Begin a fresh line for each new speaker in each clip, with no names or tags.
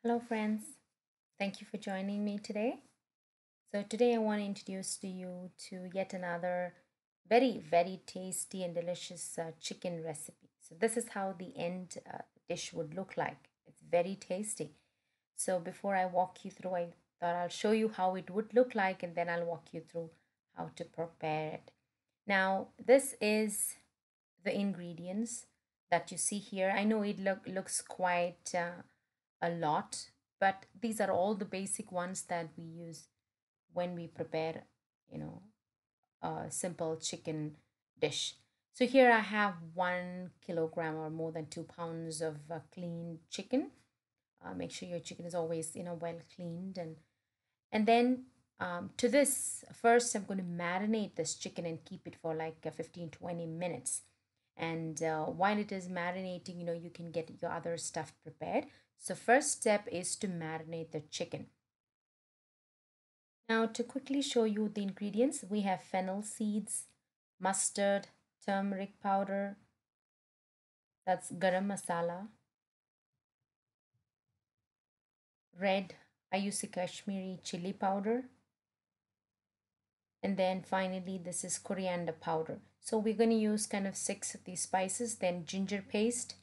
Hello, friends. Thank you for joining me today. So, today I want to introduce to you to yet another very tasty and delicious chicken recipe. So, this is how the end dish would look like. It's very tasty. So, before I walk you through, I thought I'll show you how it would look like and then I'll walk you through how to prepare it. Now, this is the ingredients that you see here. I know it looks quite a lot, but these are all the basic ones that we use when we prepare, you know, a simple chicken dish. So here I have 1 kilogram or more than 2 pounds of clean chicken. Make sure your chicken is always, well cleaned, and then to this, first I'm going to marinate this chicken and keep it for like 15-20 minutes. And while it is marinating, you can get your other stuff prepared. So first step is to marinate the chicken. Now to quickly show you the ingredients, we have fennel seeds, mustard, turmeric powder, that's garam masala, red, I use a Kashmiri chili powder, and then finally this is coriander powder. So we're going to use kind of 6 of these spices, then ginger paste,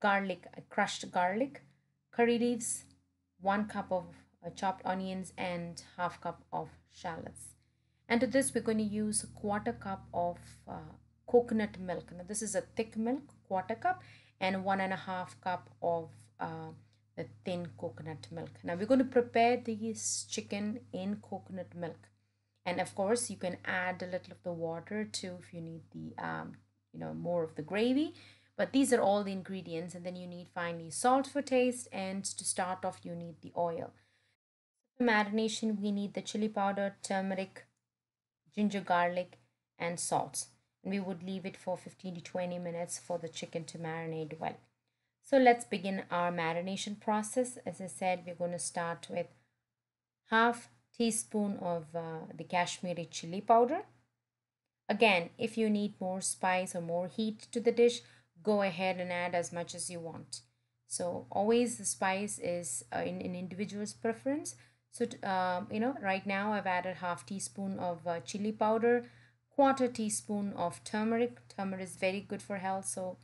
garlic, crushed garlic, curry leaves, 1 cup of chopped onions, and half cup of shallots. And to this we're going to use a quarter cup of coconut milk. Now this is a thick milk, quarter cup, and 1.5 cup of the thin coconut milk. Now we're going to prepare this chicken in coconut milk, and of course you can add a little of the water too if you need the more of the gravy. But these are all the ingredients, and then you need finally salt for taste, and to start off you need the oil. For marination, we need the chili powder, turmeric, ginger, garlic, and salt, and we would leave it for 15 to 20 minutes for the chicken to marinate well. So let's begin our marination process. As I said, we're going to start with half teaspoon of the Kashmiri chili powder. Again, if you need more spice or more heat to the dish, go ahead and add as much as you want. So always the spice is in individual's preference. So right now I've added half teaspoon of chili powder, quarter teaspoon of turmeric. Turmeric is very good for health, so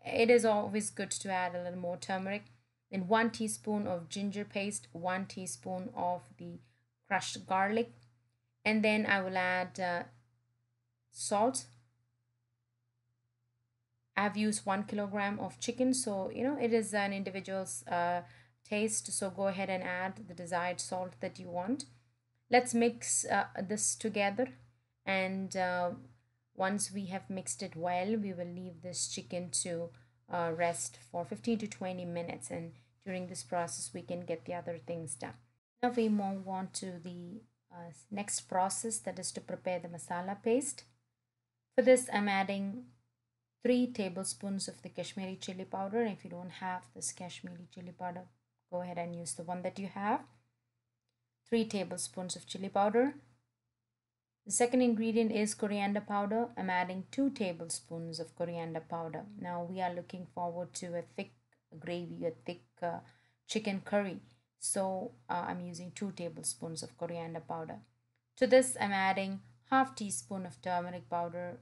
it is always good to add a little more turmeric. Then 1 teaspoon of ginger paste, 1 teaspoon of the crushed garlic, and then I will add salt. I've used 1 kilogram of chicken, so it is an individual's taste. So go ahead and add the desired salt that you want. Let's mix this together, and once we have mixed it well, we will leave this chicken to rest for 15 to 20 minutes, and during this process we can get the other things done. Now we move on to the next process, that is to prepare the masala paste. For this I'm adding 3 tablespoons of the Kashmiri chili powder. If you don't have this Kashmiri chili powder, go ahead and use the one that you have. 3 tablespoons of chili powder. The second ingredient is coriander powder. I'm adding 2 tablespoons of coriander powder. Now we are looking forward to a thick gravy, a thick chicken curry. So I'm using 2 tablespoons of coriander powder. To this I'm adding half teaspoon of turmeric powder.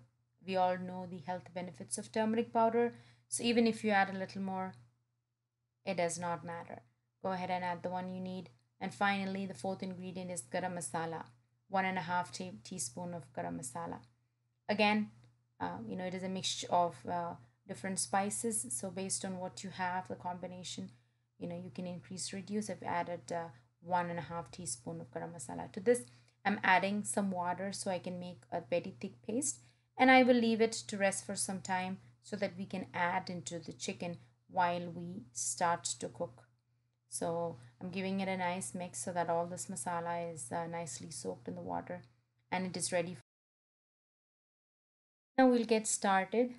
We all know the health benefits of turmeric powder, so even if you add a little more, it does not matter. Go ahead and add the one you need. And finally, the fourth ingredient is garam masala, 1.5 teaspoon of garam masala. Again, it is a mixture of different spices, so based on what you have, the combination, you can increase, reduce. I've added 1.5 teaspoon of garam masala. To this I'm adding some water so I can make a very thick paste, and I will leave it to rest for some time so that we can add into the chicken while we start to cook. So I'm giving it a nice mix so that all this masala is nicely soaked in the water, and it is ready. Now we'll get started.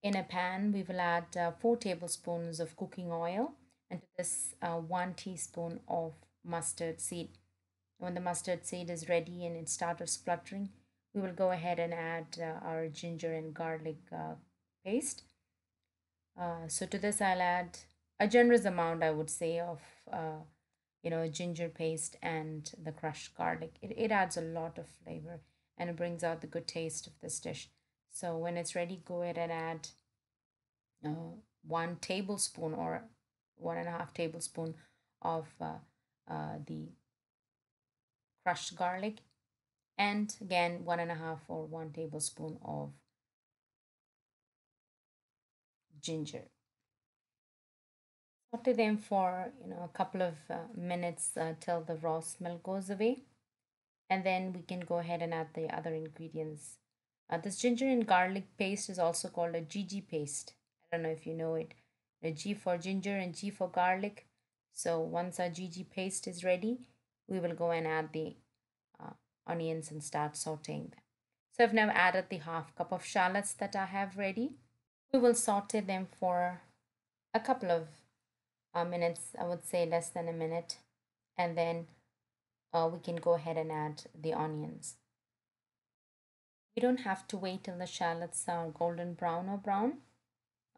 In a pan we will add 4 tablespoons of cooking oil, and to this 1 teaspoon of mustard seed. When the mustard seed is ready and it starts spluttering, we will go ahead and add our ginger and garlic paste. So to this I'll add a generous amount, I would say, of ginger paste and the crushed garlic. It adds a lot of flavor and it brings out the good taste of this dish. So when it's ready, go ahead and add 1 tablespoon or 1.5 tablespoon of the crushed garlic, and again 1.5 or 1 tablespoon of ginger. Saute them for a couple of minutes till the raw smell goes away, and then we can go ahead and add the other ingredients. This ginger and garlic paste is also called a GG paste. I don't know if you know it. A G for ginger and G for garlic. So once our GG paste is ready, we will go and add the uh, onions and start sauteing them. So I've now added the half cup of shallots that I have ready. We will saute them for a couple of minutes, I would say less than a minute, and then we can go ahead and add the onions. We don't have to wait till the shallots are golden brown or brown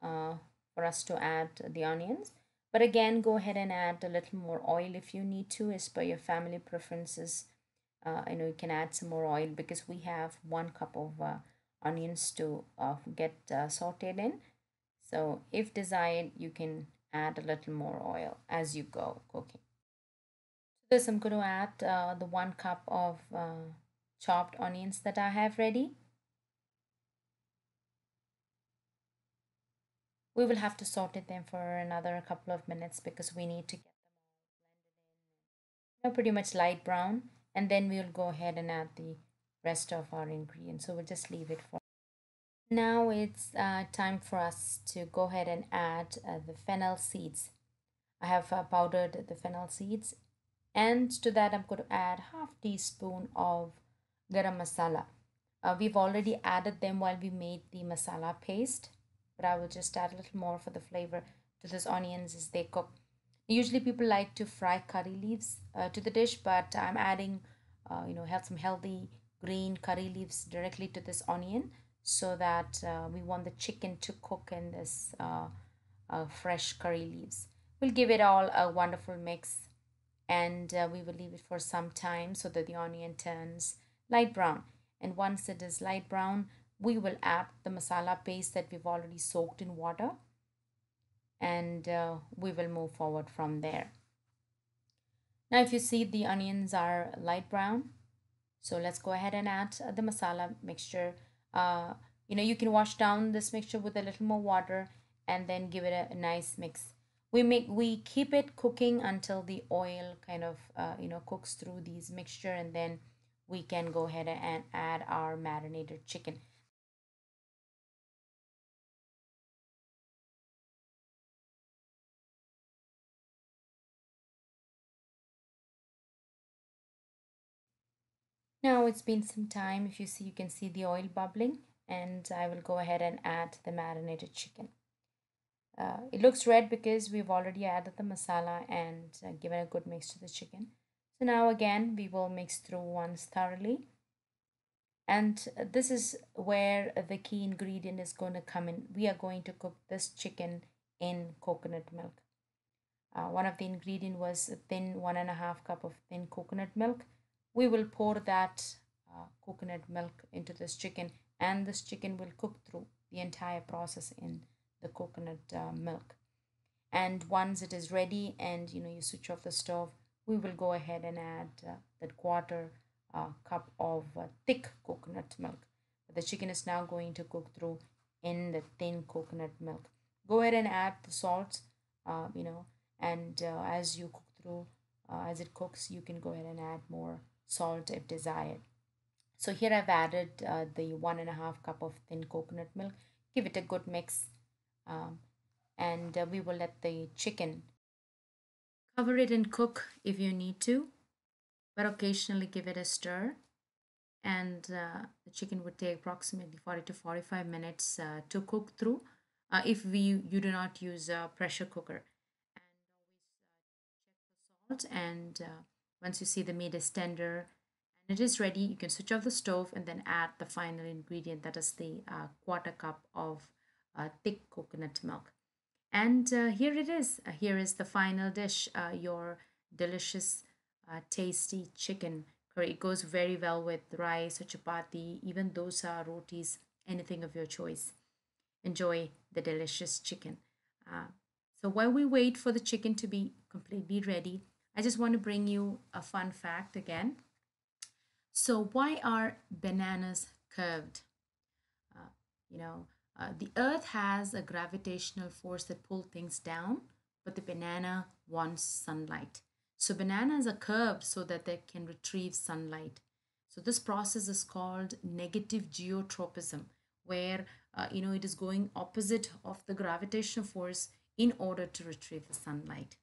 for us to add the onions. But again, go ahead and add a little more oil if you need to, as per your family preferences. You can add some more oil because we have 1 cup of onions to get sauteed in. So if desired, you can add a little more oil as you go cooking. So this I'm going to add the 1 cup of chopped onions that I have ready. We will have to saute them for another couple of minutes because we need to get them all blended in, pretty much light brown, and then we'll go ahead and add the rest of our ingredients. So we'll just leave it for now. It's time for us to go ahead and add the fennel seeds. I have powdered the fennel seeds, and to that I'm going to add half teaspoon of garam masala. We've already added them while we made the masala paste, but I will just add a little more for the flavor to these onions as they cook. Usually people like to fry curry leaves to the dish, but I'm adding have some healthy green curry leaves directly to this onion, so that we want the chicken to cook in this fresh curry leaves. We'll give it all a wonderful mix, and we will leave it for some time so that the onion turns light brown. And once it is light brown, we will add the masala paste that we've already soaked in water, and we will move forward from there. Now if you see, the onions are light brown, so let's go ahead and add the masala mixture. uh, you can wash down this mixture with a little more water and then give it a nice mix. We keep it cooking until the oil kind of cooks through these mixture, and then we can go ahead and add our marinated chicken. Now it's been some time. If you see, you can see the oil bubbling, and I will go ahead and add the marinated chicken. It looks red because we've already added the masala and given a good mix to the chicken. So now again, we will mix through once thoroughly. And this is where the key ingredient is going to come in. We are going to cook this chicken in coconut milk. One of the ingredient was a thin 1.5 cup of thin coconut milk. We will pour that coconut milk into this chicken, and this chicken will cook through the entire process in the coconut milk. And once it is ready and you switch off the stove, we will go ahead and add that quarter cup of thick coconut milk. The chicken is now going to cook through in the thin coconut milk. Go ahead and add the salt, and as you cook through, as it cooks, you can go ahead and add more salt if desired. So here I've added the 1.5 cup of thin coconut milk. Give it a good mix, um, and we will let the chicken cover it and cook if you need to, but occasionally give it a stir. And the chicken would take approximately 40 to 45 minutes to cook through if you do not use a pressure cooker. And always check the salt, and once you see the meat is tender and it is ready, you can switch off the stove and then add the final ingredient, that is the quarter cup of thick coconut milk. And here it is. Here is the final dish, your delicious, tasty chicken curry. It goes very well with rice or chapati, even dosa, rotis, anything of your choice. Enjoy the delicious chicken. Uh, so while we wait for the chicken to be completely ready, I just want to bring you a fun fact again. So why are bananas curved? Uh, you know, the earth has a gravitational force that pulls things down, but the banana wants sunlight. So bananas are curved so that they can retrieve sunlight. So this process is called negative geotropism, where it is going opposite of the gravitational force in order to retrieve the sunlight.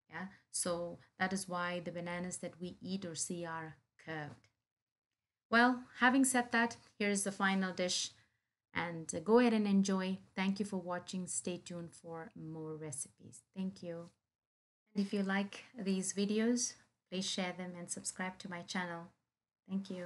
Yeah, so that is why the bananas that we eat or see are curved. Well, having said that, here's the final dish and go ahead and enjoy. Thank you for watching. Stay tuned for more recipes. Thank you. And if you like these videos, please share them and subscribe to my channel. Thank you.